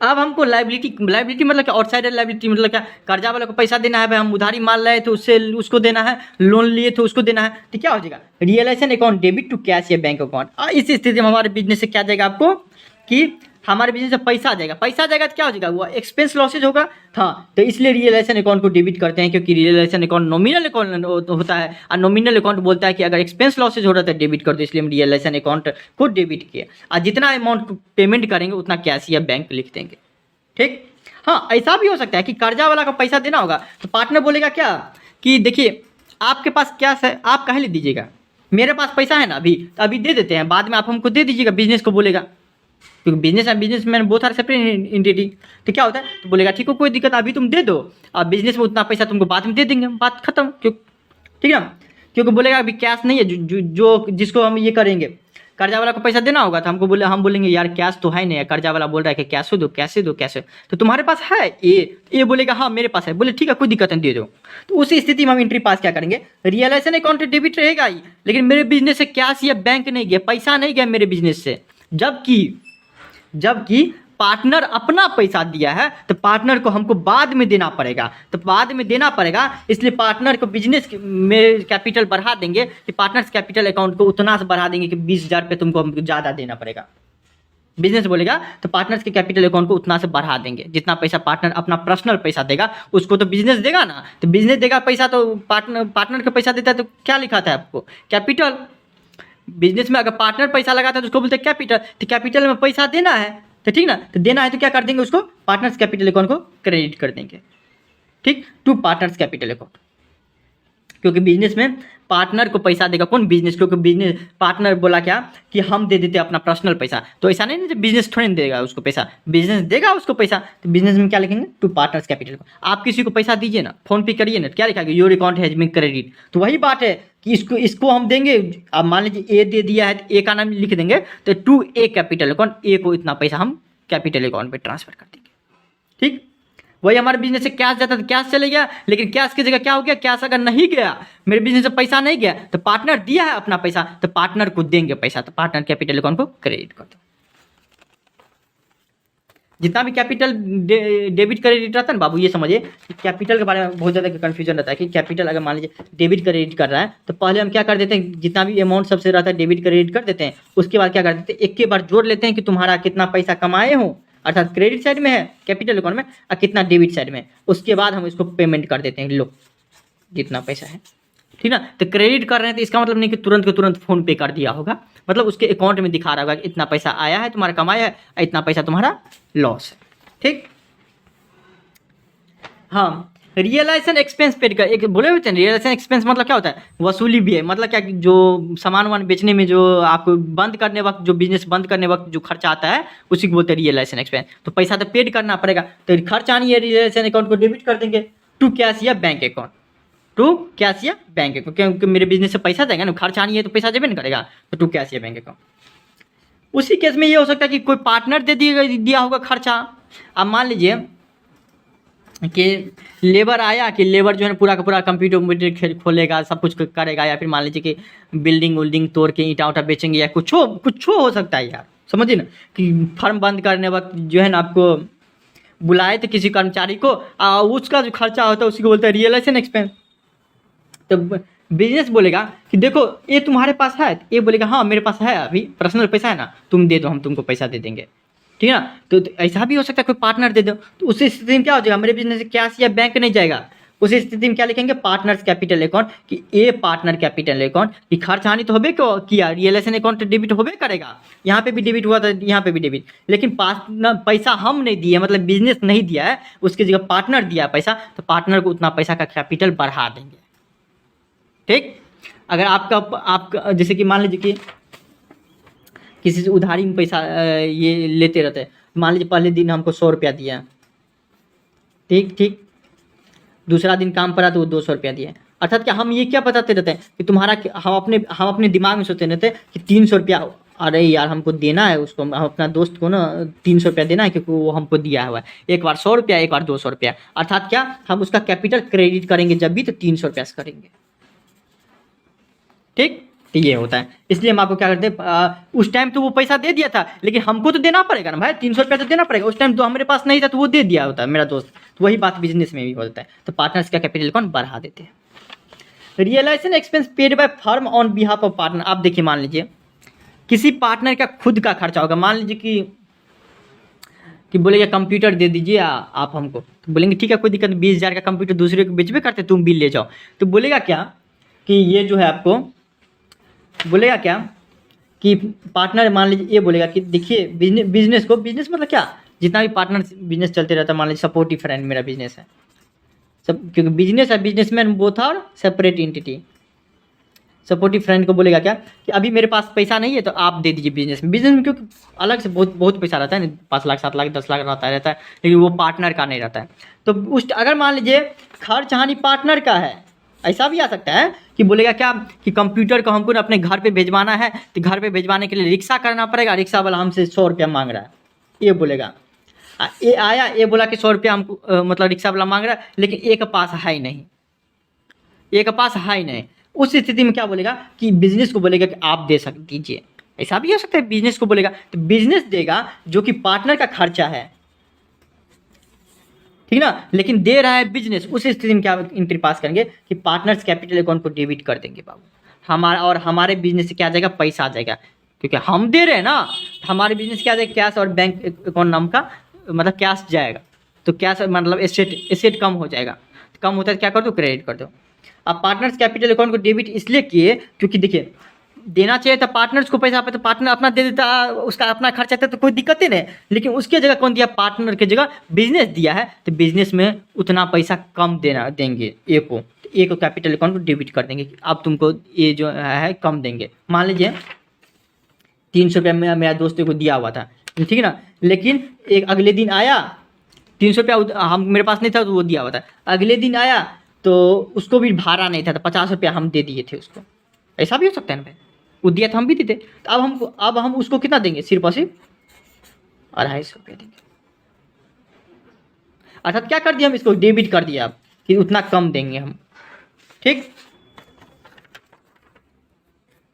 अब हमको लाइबिलिटी मतलब क्या, आउटसाइडर लाइबिलिटी मतलब क्या, कर्जा वाले को पैसा देना है, भाई हम उधारी मान रहे तो उससे उसको देना है, लोन लिए तो उसको देना है, तो क्या हो जाएगा, realisation account debit to cash या बैंक अकाउंट। इस स्थिति में हमारे बिजनेस से क्या जाएगा आपको, कि हमारे बिजनेस से पैसा आ जाएगा, पैसा आ जाएगा तो क्या हो जाएगा, वो एक्सपेंस लॉसेज होगा। हाँ, तो इसलिए रियलाइजेशन अकाउंट को डेबिट करते हैं, क्योंकि रियलाइजेशन अकाउंट नॉमिनल अकाउंट होता है, और नॉमिनल अकाउंट बोलता है कि अगर एक्सपेंस लॉसेज हो रहा है तो डेबिट कर दो, इसलिए हम रियलाइजेशन अकाउंट को डेबिट किया, और जितना अमाउंट पेमेंट करेंगे उतना कैश या बैंक लिख देंगे। ठीक, हाँ, ऐसा भी हो सकता है कि कर्जा वाला का पैसा देना होगा तो पार्टनर बोलेगा क्या, कि देखिए आपके पास क्या है, आप काहे ले दीजिएगा, मेरे पास पैसा है ना अभी, तो अभी दे देते हैं, बाद में आप हमको दे दीजिएगा, बिजनेस को बोलेगा, क्योंकि बिजनेस एंड बिजनेसमैन बहुत सारे सेपरेट एंटिटी। तो क्या होता है, तो बोलेगा ठीक हो, कोई दिक्कत, अभी तुम दे दो, और बिजनेस में उतना पैसा तुमको बाद में दे देंगे, बात खत्म। क्यों, ठीक है, क्योंकि बोलेगा अभी कैश नहीं है, जो जिसको हम ये करेंगे, कर्जा वाला को पैसा देना होगा तो हम बोलेंगे यार कैश तो है नहीं, कर्जा वाला बोल रहा है कि कैश दो, कैसे दो, कैसे, तो तुम्हारे पास है ये बोलेगा हाँ मेरे पास है, बोले ठीक है कोई दिक्कत नहीं, दे दो। तो उसी स्थिति में हम एंट्री पास क्या करेंगे, रियलाइजेशन अकाउंट डेबिट रहेगा ही, लेकिन मेरे बिजनेस से कैश या बैंक नहीं गया, पैसा नहीं गया मेरे बिजनेस से, जबकि पार्टनर अपना पैसा दिया है, तो पार्टनर को हमको बाद में देना पड़ेगा, तो बाद में देना पड़ेगा, इसलिए पार्टनर को बिजनेस में कैपिटल बढ़ा देंगे, कि पार्टनर्स कैपिटल अकाउंट को उतना से बढ़ा देंगे कि 20,000 रुपये तुमको हमको ज़्यादा देना पड़ेगा। बिजनेस बोलेगा तो पार्टनर्स के कैपिटल अकाउंट को उतना से बढ़ा देंगे, जितना पैसा पार्टनर अपना पर्सनल पैसा देगा उसको तो बिजनेस देगा ना, तो बिजनेस देगा पैसा, तो पार्टनर का पैसा देता है तो क्या लिखा था आपको, कैपिटल। बिजनेस में अगर पार्टनर पैसा लगाता है तो उसको बोलते हैं कैपिटल, तो कैपिटल में पैसा देना है, तो ठीक ना, तो देना है तो क्या कर देंगे, उसको पार्टनर्स कैपिटल अकाउंट को क्रेडिट कर देंगे। ठीक, टू पार्टनर्स कैपिटल अकाउंट, क्योंकि बिजनेस में पार्टनर को पैसा देगा कौन, बिजनेस, क्योंकि बिजनेस पार्टनर बोला क्या कि हम दे देते अपना पर्सनल पैसा, तो ऐसा नहीं बिजनेस थोड़ी देगा उसको पैसा, बिजनेस देगा उसको पैसा, तो बिजनेस में क्या लिखेंगे, टू पार्टनर्स कैपिटल। आप किसी को पैसा दीजिए ना, फोन पे करिए ना, क्या लिखेगा, your account has been credit, तो वही बात है कि इसको हम देंगे, अब मान लीजिए ए दे दिया है तो ए का नाम लिख देंगे, तो टू ए कैपिटल अकाउंट, ए को इतना पैसा हम कैपिटल अकाउंट पे ट्रांसफर कर देंगे। ठीक, वही हमारे बिजनेस से कैश जाता तो कैश चले गया, लेकिन कैश की जगह क्या हो गया, कैश अगर नहीं गया, मेरे बिजनेस से पैसा नहीं गया, तो पार्टनर दिया है अपना पैसा, तो पार्टनर को देंगे पैसा, तो पार्टनर कैपिटल अकाउंट को क्रेडिट कर दो। जितना भी कैपिटल डेबिट क्रेडिट रहता है ना बाबू, ये समझिए कि कैपिटल के बारे में बहुत ज़्यादा कन्फ्यूजन रहता है, कि कैपिटल अगर मान लीजिए डेबिट क्रेडिट कर रहा है, तो पहले हम क्या कर देते हैं, जितना भी अमाउंट सबसे रहता है डेबिट क्रेडिट कर देते हैं, उसके बाद क्या कर देते हैं, एक के बार जोड़ लेते हैं कि तुम्हारा कितना पैसा कमाए हो, अर्थात क्रेडिट साइड में है कैपिटल अकाउंट में, और कितना डेबिट साइड में, उसके बाद हम इसको पेमेंट कर देते हैं, लो जितना पैसा है, ठीक ना। तो क्रेडिट कर रहे हैं तो इसका मतलब नहीं कि तुरंत के तुरंत फोन पे कर दिया होगा, मतलब उसके अकाउंट में दिखा रहा होगा कि इतना पैसा आया है तुम्हारा, कमाया है, इतना पैसा तुम्हारा लॉस है। ठीक, हाँ, रियलाइजेशन एक्सपेंस पेड कर, एक बोले हुए थे रियलाइजेशन एक्सपेंस मतलब क्या होता है, वसूली भी है, मतलब क्या, जो सामान वामान बेचने में जो आपको बंद करने वक्त, जो बिजनेस बंद करने वक्त जो खर्चा आता है उसी को बोलते हैं रियलाइजेशन एक्सपेंस। तो पैसा तो पेड करना पड़ेगा, तो खर्च आनी है, रियलाइजेशन अकाउंट को डेबिट कर देंगे टू कैश या बैंक अकाउंट, टू कैश या बैंक अकाउंट, क्योंकि मेरे बिजनेस से पैसा देगा ना, खर्च आनी है तो पैसा देबे नहीं करेगा, तो टू कैश या बैंक अकाउंट। उसी केस में ये हो सकता है कि कोई पार्टनर दे दिया होगा खर्चा। अब मान लीजिए कि लेबर आया, कि लेबर जो है पूरा का पूरा कंप्यूटर खोलेगा, सब कुछ करेगा, या फिर मान लीजिए कि बिल्डिंग तोड़ के ईंटा उटा बेचेंगे, या कुछ हो सकता है यार, समझिए ना, कि फर्म बंद करने वक्त जो है ना आपको बुलाए थे किसी कर्मचारी को, उसका जो खर्चा होता है उसी को बोलते हैं रियलाइजेशन एक्सपेंस। तो बिजनेस बोलेगा कि देखो ये तुम्हारे पास है, ये बोलेगा हाँ मेरे पास है, अभी पर्सनल पैसा है ना, तुम दे दो हम तुमको पैसा दे देंगे, ठीक है ना। तो ऐसा भी हो सकता है कोई पार्टनर दे दो, तो उस स्थिति में क्या हो जाएगा, मेरे बिजनेस से कैश या बैंक नहीं जाएगा, उस स्थिति में क्या लिखेंगे, पार्टनर्स कैपिटल अकाउंट, कि ए पार्टनर कैपिटल अकाउंट, कि खर्च हानि तो होबे किया, रियलाइजेशन अकाउंट डेबिट होबे करेगा, यहाँ पे भी डेबिट हुआ था, यहाँ पे भी डेबिट, लेकिन पार्टनर पैसा हम नहीं दिए, मतलब बिजनेस नहीं दिया है, उसकी जगह पार्टनर दिया पैसा, तो पार्टनर को उतना पैसा का कैपिटल बढ़ा देंगे। ठीक, अगर आपका जैसे कि मान लीजिए कि किसी से उधारी में पैसा ये लेते रहते हैं, मान लीजिए पहले दिन हमको 100 रुपया दिया, ठीक ठीक, दूसरा दिन काम पड़ा तो वो 200 रुपया दिया। अर्थात क्या हम ये क्या बताते रहते हैं कि तुम्हारा हम अपने दिमाग में सोचते रहते हैं कि 300 रुपया, अरे यार हमको देना है उसको, हम अपना दोस्त को ना 300 रुपया देना है क्योंकि वो हमको दिया हुआ है, एक बार 100 रुपया, एक बार 200 रुपया। अर्थात क्या हम उसका कैपिटल क्रेडिट करेंगे जब भी तो 300 रुपया से करेंगे, ठीक। तो ये होता है, इसलिए हम आपको क्या करते हैं, उस टाइम तो वो पैसा दे दिया था लेकिन हमको तो देना पड़ेगा ना भाई, 300 रुपया तो देना पड़ेगा। उस टाइम तो हमारे पास नहीं था तो वो दे दिया होता है मेरा दोस्त। तो वही बात बिजनेस में भी होता है। तो पार्टनर्स का कैपिटल कौन बढ़ा देते हैं। Realisation expense paid by firm on behalf of partner. आप देखिए, मान लीजिए किसी पार्टनर का खुद का खर्चा होगा, मान लीजिए कि बोलेगा कंप्यूटर दे दीजिए आप हमको, तो बोलेंगे ठीक है कोई दिक्कत नहीं, 20,000 का कंप्यूटर दूसरे को बेचबे करते, तुम बिल ले जाओ। तो बोलेगा क्या कि ये जो है आपको बोलेगा क्या कि पार्टनर मान लीजिए ये बोलेगा कि देखिए बिजनेस मतलब क्या, जितना भी पार्टनर बिजनेस चलते रहता है, मान लीजिए सपोर्टिव फ्रेंड मेरा बिजनेस है सब, क्योंकि बिजनेस है, businessman both are separate entity. Supportive friend को बोलेगा क्या कि अभी मेरे पास पैसा नहीं है तो आप दे दीजिए बिजनेस में क्योंकि अलग से बहुत पैसा रहता है ना, 5 लाख 7 लाख 10 लाख रहता है, लेकिन वो पार्टनर का नहीं रहता है। तो उस अगर मान लीजिए खर्च हानि पार्टनर का है, ऐसा भी आ सकता है कि बोलेगा क्या कि कंप्यूटर को हमको अपने घर पे भेजवाना है, तो घर पे भेजवाने के लिए रिक्शा करना पड़ेगा, रिक्शा वाला हमसे 100 रुपया मांग रहा है, ये बोलेगा। ये आया, ये बोला कि 100 रुपया हमको मतलब रिक्शा वाला मांग रहा है, लेकिन एक पास है ही नहीं, एक पास है ही नहीं। उस स्थिति में क्या बोलेगा कि बिजनेस को बोलेगा कि आप दीजिए, ऐसा भी हो सकता है। बिजनेस को बोलेगा तो बिजनेस देगा जो कि पार्टनर का खर्चा है, ठीक ना, लेकिन दे रहा है बिजनेस। उस स्थिति में क्या एंट्री पास करेंगे कि पार्टनर्स कैपिटल अकाउंट को डेबिट कर देंगे बाबू, हमारा और हमारे बिजनेस से क्या आ जाएगा, पैसा आ जाएगा, क्योंकि हम दे रहे हैं ना। हमारे बिजनेस क्या आ जाएगा, कैश और बैंक अकाउंट नाम का मतलब कैश जाएगा, तो कैश मतलब एसेट कम हो जाएगा, कम होता है क्या कर दो, क्रेडिट कर दो। अब पार्टनर्स कैपिटल अकाउंट को डेबिट इसलिए किए क्योंकि देखिए देना चाहिए था पार्टनर्स को पैसा पे, तो पार्टनर अपना दे देता, उसका अपना खर्चा था तो कोई दिक्कत ही नहीं, लेकिन उसके जगह कौन दिया, पार्टनर की जगह बिजनेस दिया है, तो बिजनेस में उतना पैसा कम देंगे ए को, तो ए को कैपिटल अकाउंट को डेबिट कर देंगे, अब तुमको ये जो है कम देंगे। मान लीजिए 300 रुपया मेरा दोस्त को दिया हुआ था, ठीक है ना, लेकिन एक अगले दिन आया 300 रुपया हम मेरे पास नहीं था तो वो दिया हुआ था, अगले दिन आया तो उसको भी भाड़ा नहीं था, तो 50 रुपया हम दे दिए थे उसको, ऐसा भी हो सकता है ना भाई, वो दिया था हम भी देते, तो अब हम उसको कितना देंगे, सिर्फ और सिर्फ 250 रुपया देंगे। अर्थात क्या कर दिया, हम इसको डेबिट कर दिया कि उतना कम देंगे हम, ठीक।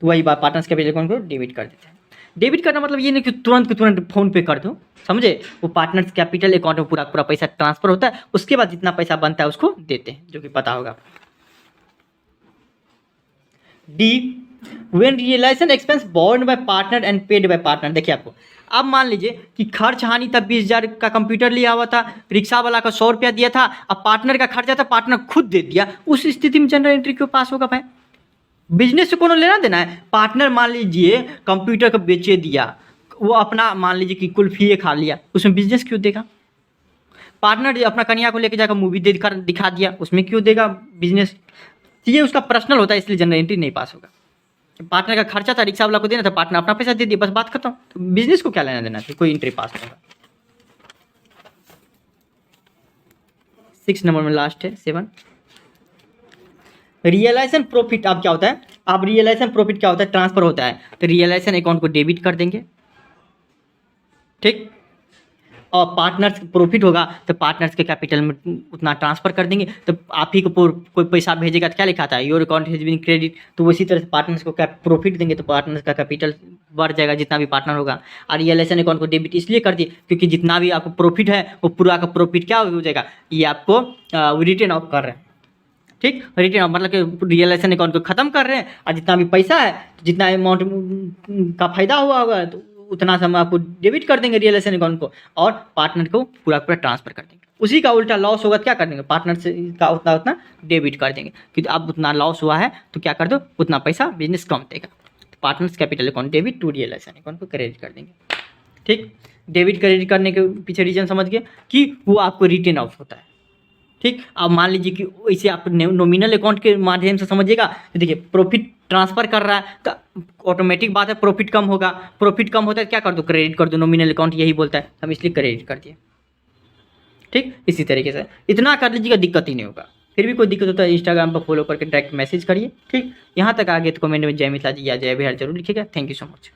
तो वही बात पार्टनर्स कैपिटल अकाउंट को डेबिट कर देते हैं। डेबिट करना मतलब ये नहीं कि तुरंत फोन पे कर दो, समझे, वो पार्टनर्स कैपिटल अकाउंट में पूरा पैसा ट्रांसफर होता है, उसके बाद जितना पैसा बनता है उसको देते हैं, जो कि पता होगा। D, when realisation expense borne by partner and paid by partner. देखिए आपको अब मान लीजिए कि खर्च हानि तब 20,000 का कंप्यूटर लिया हुआ था, रिक्शा वाला का 100 रुपया दिया था, अब पार्टनर का खर्चा था पार्टनर खुद दे दिया, उस स्थिति में जनरल एंट्री क्यों पास होगा भाई, बिजनेस से कोनो लेना देना है। पार्टनर मान लीजिए कंप्यूटर को बेचे दिया, वो अपना मान लीजिए कि कुल्फी खा लिया, उसमें बिजनेस क्यों देगा। पार्टनर अपना कन्या को लेकर जाकर मूवी दिखा दिया, उसमें क्यों देगा बिजनेस। ये उसका पर्सनल होता है, इसलिए जनरल एंट्री नहीं पास होगा। पार्टनर का खर्चा था, रिक्शा वाला को देना था, पार्टनर अपना पैसा दे दिया, बस बात खत्म। तो बिजनेस को क्या लेना देना है, कोई एंट्री पास नहीं होगा। 6 नंबर में लास्ट है 7, रियलाइजेशन प्रॉफिट। अब क्या होता है, अब रियलाइजेशन प्रॉफिट क्या होता है, ट्रांसफर होता है, तो रियलाइजेशन अकाउंट को डेबिट कर देंगे, ठीक। और पार्टनर्स प्रॉफिट होगा तो पार्टनर्स के कैपिटल में उतना ट्रांसफर कर देंगे, तो आप ही को कोई पैसा भेजेगा तो क्या लिखा था, your account has been credit, तो उसी तरह से पार्टनर्स को प्रॉफिट देंगे तो पार्टनर्स का कैपिटल बढ़ जाएगा जितना भी पार्टनर होगा। और रियलाइजेशन अकाउंट को डेबिट इसलिए कर दिए क्योंकि जितना भी आपको प्रॉफिट है वो पूरा का प्रॉफिट क्या हो जाएगा, ये आपको रिटर्न ऑफ कर रहे हैं, ठीक। रिटर्न ऑफ मतलब कि रियलाइजेशन अकाउंट को खत्म कर रहे हैं, और जितना भी पैसा है, जितना अमाउंट का फायदा हुआ होगा तो उतना से हम आपको डेबिट कर देंगे रियलाइजेशन अकाउंट को, और पार्टनर को पूरा ट्रांसफर कर देंगे। उसी का उल्टा लॉस होगा तो क्या कर देंगे, पार्टनर से का उतना डेबिट कर देंगे, क्योंकि अब उतना लॉस हुआ है तो क्या कर दो, उतना पैसा बिजनेस कम देगा। Partners capital account debit to realisation account को क्रेडिट कर देंगे, ठीक। डेबिट क्रेडिट करने के पीछे रीजन समझ गए कि वो आपको रिटर्न ऑफ होता है, ठीक। अब मान लीजिए कि इसे आप नॉमिनल अकाउंट के माध्यम से समझिएगा, तो देखिए प्रॉफिट ट्रांसफ़र कर रहा है तो ऑटोमेटिक बात है प्रॉफिट कम होगा, प्रॉफिट कम होता है क्या कर दो, क्रेडिट कर दो, नॉमिनल अकाउंट यही बोलता है, हम इसलिए क्रेडिट कर दिए। ठीक, इसी तरीके से इतना कर लीजिएगा, दिक्कत ही नहीं होगा। फिर भी कोई दिक्कत होता है इंस्टाग्राम पर फॉलो करके डायरेक्ट मैसेज करिए। ठीक, यहाँ तक आ गए तो कमेंट में जय मिथिला जी या जय बिहार जरूर लिखिएगा। Thank you so much.